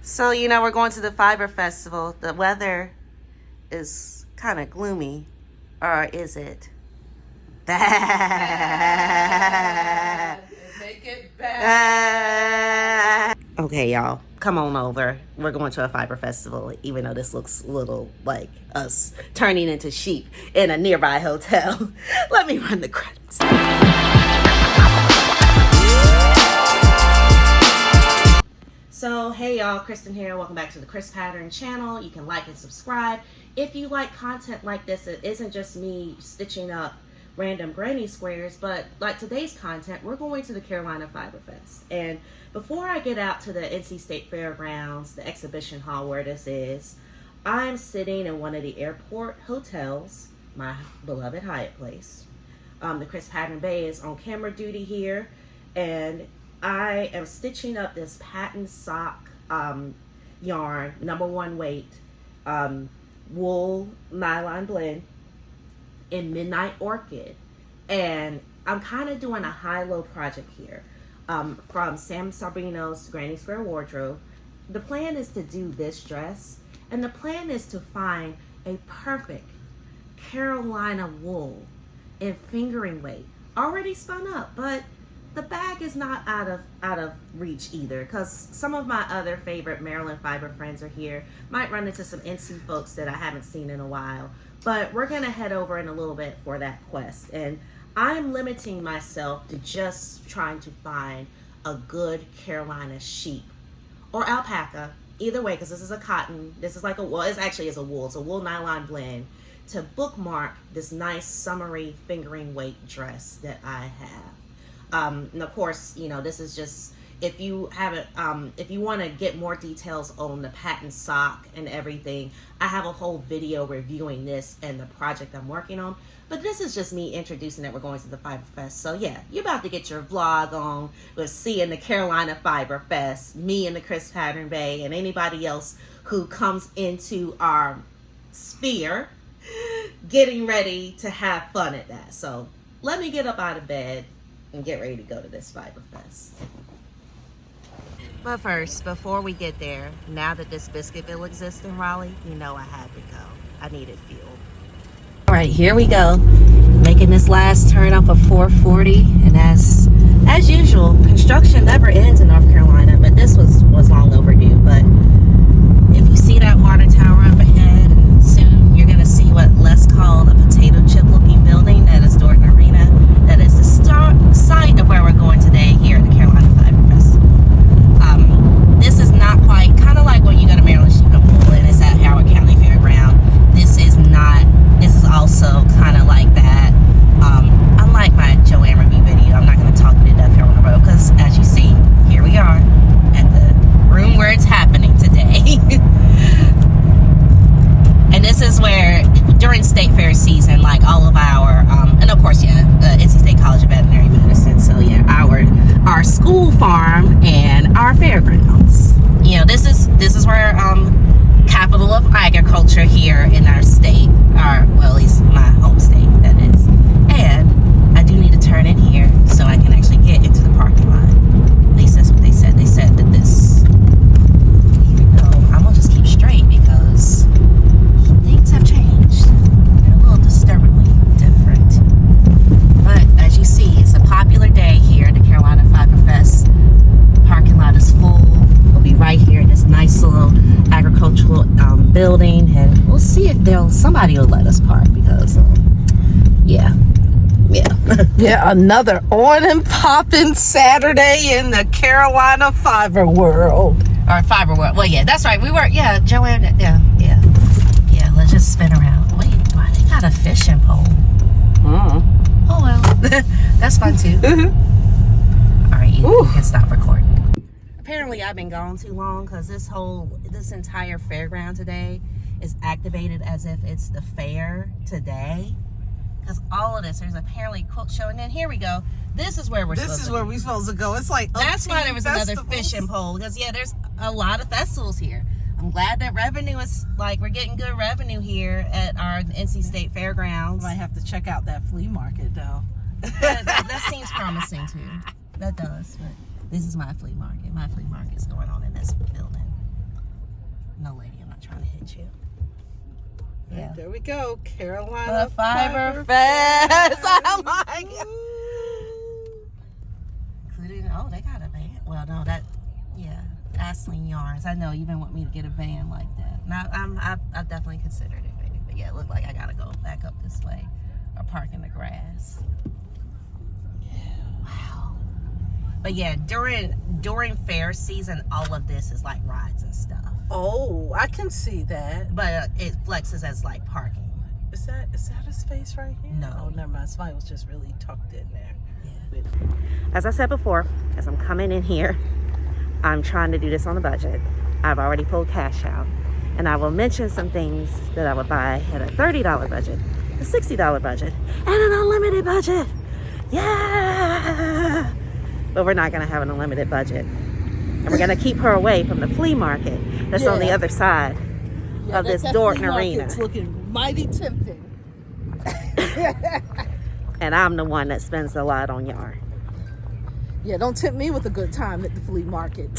So, you know, we're going to the Fiber Festival. The weather is kind of gloomy. Or is it? Bad. Make it bad. Okay, y'all. Come on over. We're going to a Fiber Festival, even though this looks a little like us turning into sheep in a nearby hotel. Let me run the credits. So, hey y'all, Kristen here. Welcome back to the Chris Pattern channel. You can like and subscribe. If you like content like this, it isn't just me stitching up random granny squares, but like today's content, we're going to the Carolina Fiber Fest. And before I get out to the NC State Fairgrounds, the exhibition hall where this is, I'm sitting in one of the airport hotels, my beloved Hyatt place. The Chris Pattern Bay is on camera duty here, and I am stitching up this patent sock yarn, #1 weight, wool nylon blend in Midnight Orchid. And I'm kind of doing a high-low project here from Sam Sobrino's Granny Square Wardrobe. The plan is to do this dress, and the plan is to find a perfect Carolina wool in fingering weight, already spun up, but the bag is not out of reach either, because some of my other favorite Maryland fiber friends are here. Might run into some NC folks that I haven't seen in a while, but we're gonna head over in a little bit for that quest. And I'm limiting myself to just trying to find a good Carolina sheep or alpaca, either way, because this is a cotton. This is like a wool. It actually is a wool. It's a wool nylon blend to bookmark this nice summery fingering weight dress that I have. And of course, you know, this is just, if you haven't, if you want to get more details on the patent sock and everything, I have a whole video reviewing this and the project I'm working on. But this is just me introducing that we're going to the Fiber Fest. So yeah, you're about to get your vlog on with seeing the Carolina Fiber Fest, me and the Chris Pattern Bay, and anybody else who comes into our sphere getting ready to have fun at that. So let me get up out of bed and get ready to go to this Fiber Fest. But first, before we get there, now that this Biscuitville exists in Raleigh, you know I had to go. I needed fuel. All right, here we go. Making this last turn off of 440, and as usual, construction never ends in North Carolina, but this was long overdue. But if you see that water tower up ahead, and soon you're gonna see what Les called a potato chip looking building. That is Dorton Arena. That is the site of where we're going today here at the Carolina Fiber Festival. This is not quite, kind of like when you go to Maryland Sheep and Wool and it's at Howard County Fairground. This is also kind of like that. Unlike my JoAnn review video, I'm not going to talk to death here on the road, because as you see, here we are at the room where it's happening today. And this is where, during State Fair season, like all of our, and of course, yeah, NC State College of Veterinary Medicine, so yeah, our school farm and our fairgrounds. You know, this is where, capital of agriculture here in our state, well, at least my home state, that is. And I do need to turn in here so I can actually get into the parking lot. At least that's what they said. They said that this, even though I'm gonna just keep straight because things have changed. They're a little disturbingly different. But as you see, it's a popular day here at the Carolina Fiber Fest. The parking lot is full. We'll be right here in this nice little agricultural building, and we'll see if somebody will let us park, because yeah. Yeah, another on and popping Saturday in the Carolina fiber world. Or fiber world. Well, yeah, that's right. We were, yeah, JoAnn, yeah. Let's just spin around. Wait, why they got a fishing pole? Oh well, that's fun too. All right, you can stop recording. Apparently, I've been gone too long, because this entire fairground today is activated as if it's the fair today. Because all of this, there's apparently quilt show, and then here we go. This is where we're supposed to go. It's like, that's why there was another fishing pole, because yeah, there's a lot of festivals here. I'm glad that revenue is, like, we're getting good revenue here at our NC State Fairgrounds. Might have to check out that flea market though. That seems promising too. That does. But this is my flea market. My flea market is going on in this building. not trying to hit you. Yeah. There we go. Carolina The Fiber Fest. Oh my God. Including, oh, they got a van. Well, no, Asling Yarns. I know you've been wanting me to get a van like that. Now, I've definitely considered it, baby. But yeah, it looked like I gotta go back up this way or park in the grass. Wow. But yeah, during fair season, all of this is like rides and stuff. Oh, I can see that. But it flexes as like parking. Is that a space right here? No. Oh, never mind. Somebody was just really tucked in there. Yeah. As I said before, as I'm coming in here, I'm trying to do this on a budget. I've already pulled cash out. And I will mention some things that I would buy at a $30 budget, a $60 budget, and an unlimited budget. Yeah! But we're not going to have an unlimited budget. And we're going to keep her away from the flea market that's on the other side of this Dorton arena. It's looking mighty tempting. And I'm the one that spends a lot on yarn. Yeah, don't tempt me with a good time at the flea market.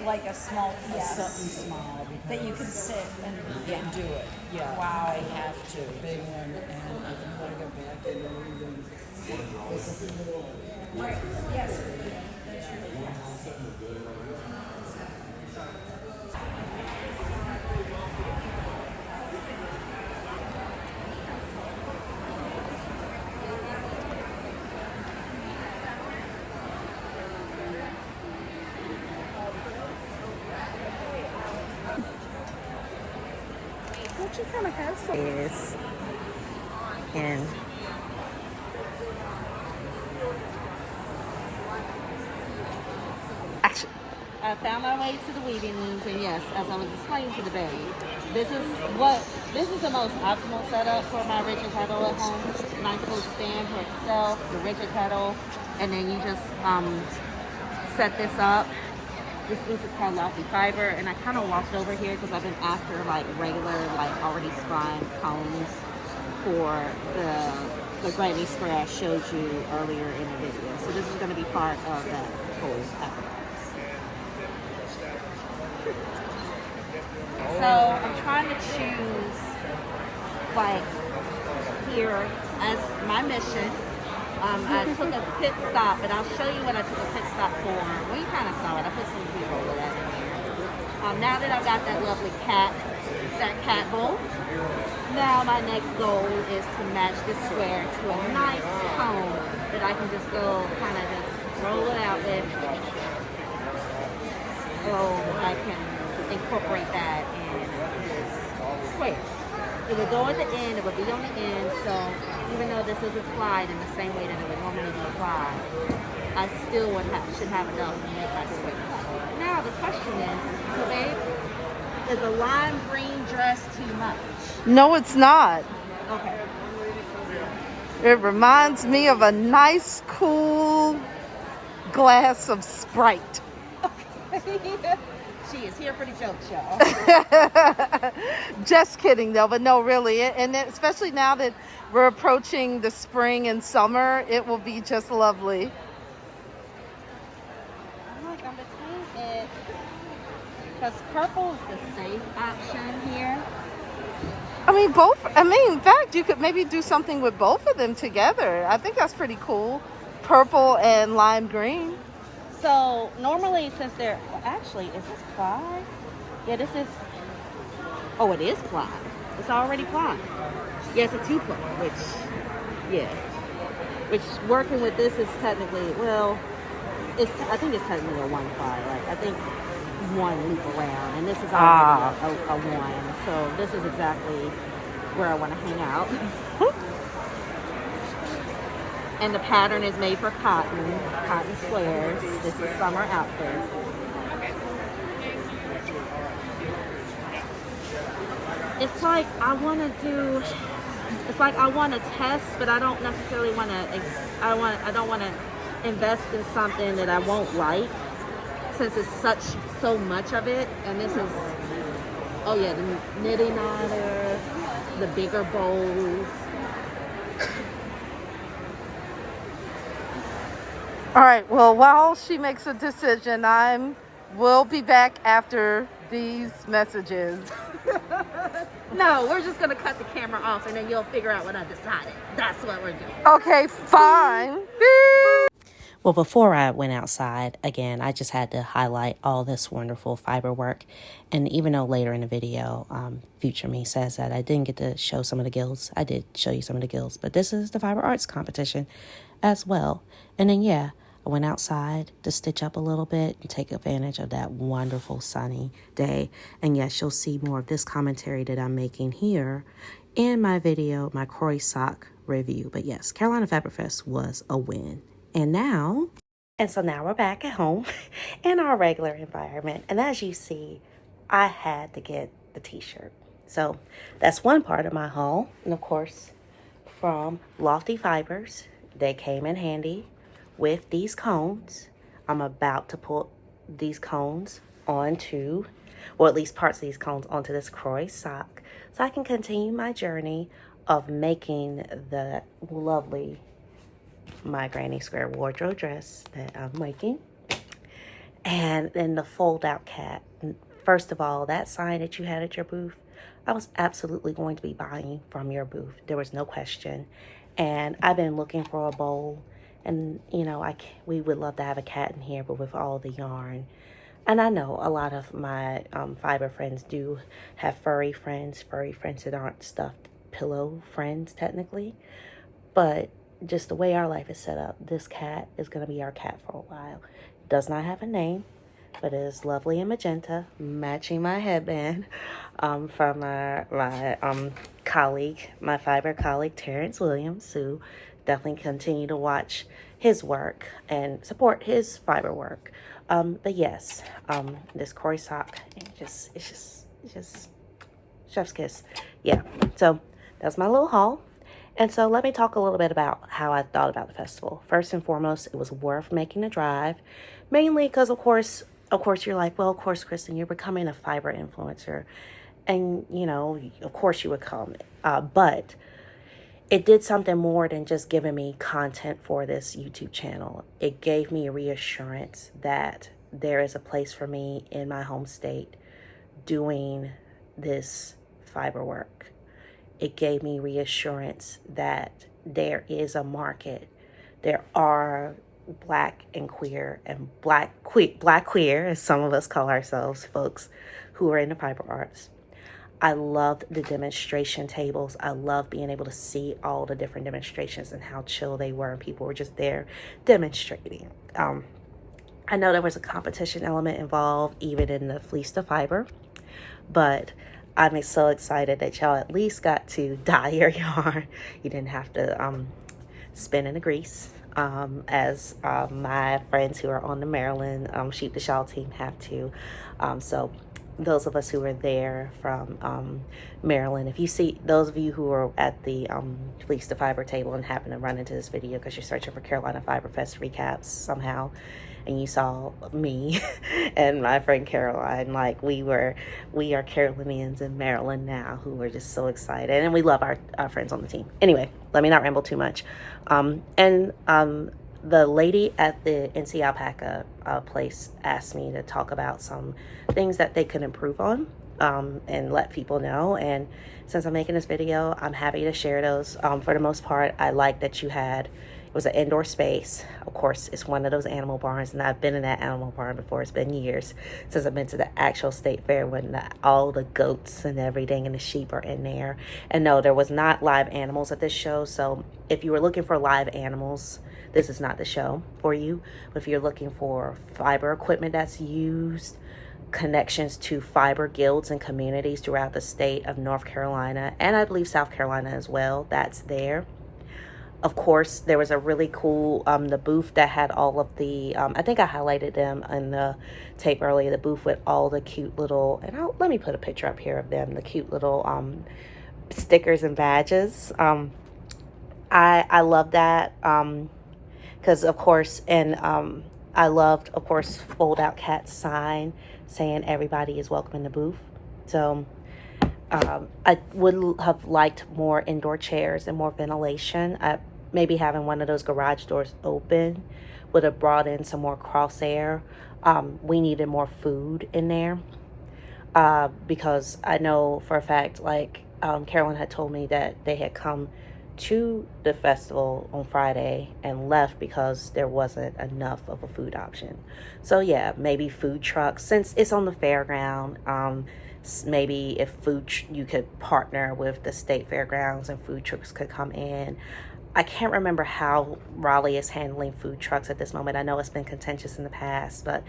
Like a small, Something small that you can sit and do it. Yeah. Wow. I have to. Big one, and if you want to go back and then it's a little. Right. Yes. Don't you kind of have some? Is in action. I found my way to the weaving looms, and yes, as I was explaining to the baby, this is the most optimal setup for my rigid kettle at home. Nice little stand for itself, the rigid kettle, and then you just set this up. This booth is called Lofty Fiber, and I kind of walked over here because I've been after like regular, like already spun cones for the granny square I showed you earlier in the video. So this is going to be part of that whole apparatus. So I'm trying to choose like here as my mission. I took a pit stop, and I'll show you what I took a pit stop for. Well, you kind of saw it. I put some B-roll of that in here. Now that I've got that lovely cat bowl, now my next goal is to match this square to a nice cone that I can just go kind of just roll it out with. So I can incorporate that in this square. It would go at the end, it would be on the end, so even though this is applied in the same way that it would normally be applied, I still should have enough to make my square. Now the question is, so babe, is a lime green dress too much? No, it's not. Okay. It reminds me of a nice, cool glass of Sprite. She is here for the jokes, y'all. Just kidding, though, but no, really. And especially now that we're approaching the spring and summer, it will be just lovely. I'm between it, because purple is the safe option here. In fact, you could maybe do something with both of them together. I think that's pretty cool. Purple and lime green. So normally, since they're actually, is this ply? Yeah, this is. Oh, it is ply. It's already ply. Yeah, it's a 2-ply, which working with this is technically I think it's technically a 1-ply. Like I think one loop around, and this is already a 1. So this is exactly where I want to hang out. And the pattern is made for cotton squares. This is summer outfit. It's like I want to test, but I don't necessarily want to. I don't want to invest in something that I won't like, since it's so much of it. And this is Oh yeah, the knitting otter, the bigger bowls. All right, well, while she makes a decision, we'll be back after these messages. No, we're just gonna cut the camera off and then you'll figure out what I decided. That's what we're doing. Okay, fine. Well, before I went outside, again, I just had to highlight all this wonderful fiber work. And even though later in the video, Future Me says that I didn't get to show some of the guilds, I did show you some of the guilds. But this is the fiber arts competition as well. And then, yeah, I went outside to stitch up a little bit and take advantage of that wonderful sunny day. And yes, you'll see more of this commentary that I'm making here in my video, my crochet sock review. But yes, Carolina Fabric Fest was a win. And so now we're back at home in our regular environment. And as you see, I had to get the t-shirt. So that's one part of my haul. And of course, from Lofty Fibers, they came in handy with these cones. I'm about to put these cones onto, or at least parts of these cones onto this crochet sock, so I can continue my journey of making the lovely my granny square wardrobe dress that I'm making. And then the fold out cat. First of all, that sign that you had at your booth, I was absolutely going to be buying from your booth. There was no question. And I've been looking for a bowl, and you know, we would love to have a cat in here, but with all the yarn, and I know a lot of my fiber friends do have furry friends that aren't stuffed pillow friends technically, but just the way our life is set up, this cat is going to be our cat for a while. Does not have a name, but it is lovely and magenta, matching my headband from my colleague, my fiber colleague, Terrence Williams, who definitely continue to watch his work and support his fiber work. But yes, this crochet sock, it's just chef's kiss. Yeah, so that's my little haul. And so let me talk a little bit about how I thought about the festival. First and foremost, it was worth making the drive, mainly because, of course, you're like, well, of course, Kristen, you're becoming a fiber influencer. And, you know, of course you would come. But it did something more than just giving me content for this YouTube channel. It gave me a reassurance that there is a place for me in my home state doing this fiber work. It gave me reassurance that there is a market. There are black and queer and black queer, as some of us call ourselves, folks who are in the fiber arts. I loved the demonstration tables. I loved being able to see all the different demonstrations and how chill they were, and people were just there demonstrating. I know there was a competition element involved, even in the fleece to fiber, but I'm so excited that y'all at least got to dye your yarn. You didn't have to spin in the grease, as my friends who are on the Maryland Sheep to Shawl team have to. So those of us who were there from Maryland, if you see those of you who are at the Fleece to Fiber table and happen to run into this video because you're searching for Carolina Fiber Fest recaps somehow, and you saw me and my friend Caroline, like we are Carolinians in Maryland now who are just so excited, and we love our friends on the team. Anyway, let me not ramble too much. The lady at the NC Alpaca place asked me to talk about some things that they could improve on and let people know. And since I'm making this video, I'm happy to share those. For the most part, I like that it was an indoor space. Of course, it's one of those animal barns, and I've been in that animal barn before. It's been years since I've been to the actual state fair when all the goats and everything and the sheep are in there. And no, there was not live animals at this show. So if you were looking for live animals, this is not the show for you. But if you're looking for fiber equipment that's used, connections to fiber guilds and communities throughout the state of North Carolina, and I believe South Carolina as well, that's there. Of course, there was a really cool, the booth that had all of the, I think I highlighted them in the tape earlier, the booth with all the cute little, and let me put a picture up here of them, the cute little stickers and badges. I love that, because of course, and I loved, of course, Fold Out Cat's sign saying everybody is welcome in the booth. So I would have liked more indoor chairs and more ventilation. Maybe having one of those garage doors open would have brought in some more crosshair. We needed more food in there because I know for a fact, like Carolyn had told me that they had come to the festival on Friday and left because there wasn't enough of a food option. So yeah, maybe food trucks, since it's on the fairground. Maybe if you could partner with the state fairgrounds and food trucks could come in. I can't remember how Raleigh is handling food trucks at this moment. I know it's been contentious in the past, but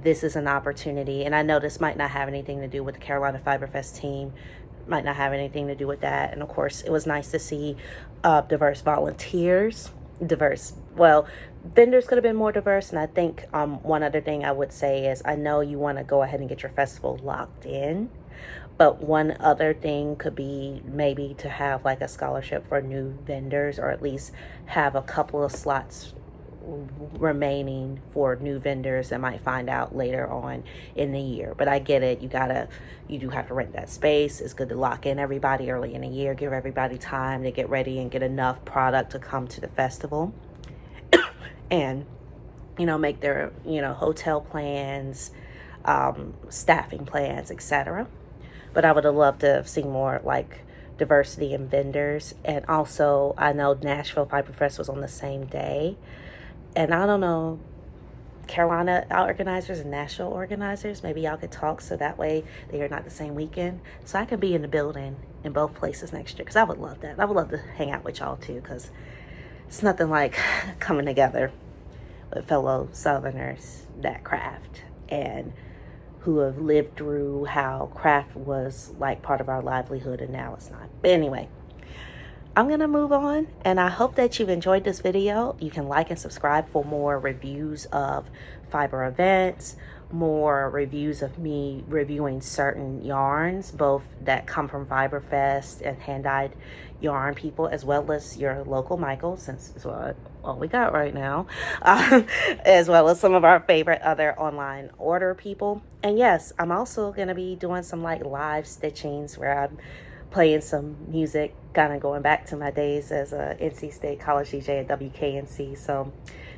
this is an opportunity. And I know this might not have anything to do with the Carolina Fiber Fest team, might not have anything to do with that. And of course, it was nice to see diverse volunteers, vendors could have been more diverse. And I think one other thing I would say is, I know you want to go ahead and get your festival locked in, but one other thing could be maybe to have like a scholarship for new vendors, or at least have a couple of slots remaining for new vendors that might find out later on in the year. But I get it, you do have to rent that space. It's good to lock in everybody early in the year, give everybody time to get ready and get enough product to come to the festival and make their hotel plans, staffing plans, etc. But I would have loved to have seen more like diversity in vendors. And also, I know Nashville Fiber Fest was on the same day. And I don't know, Carolina organizers and Nashville organizers, maybe y'all could talk so that way they are not the same weekend. So I can be in the building in both places next year, because I would love that. I would love to hang out with y'all too, because it's nothing like coming together with fellow Southerners that craft and who have lived through how craft was like part of our livelihood and now it's not. But anyway, I'm going to move on, and I hope that you've enjoyed this video. You can like and subscribe for more reviews of fiber events, more reviews of me reviewing certain yarns, both that come from Fiber Fest and hand-dyed yarn people, as well as your local Michael, since it's all we got right now, as well as some of our favorite other online order people. And yes, I'm also going to be doing some like live stitchings where I'm playing some music, kind of going back to my days as a NC State college DJ at WKNC. So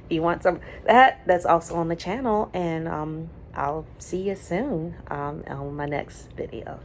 if you want some of that's also on the channel, and I'll see you soon on my next video.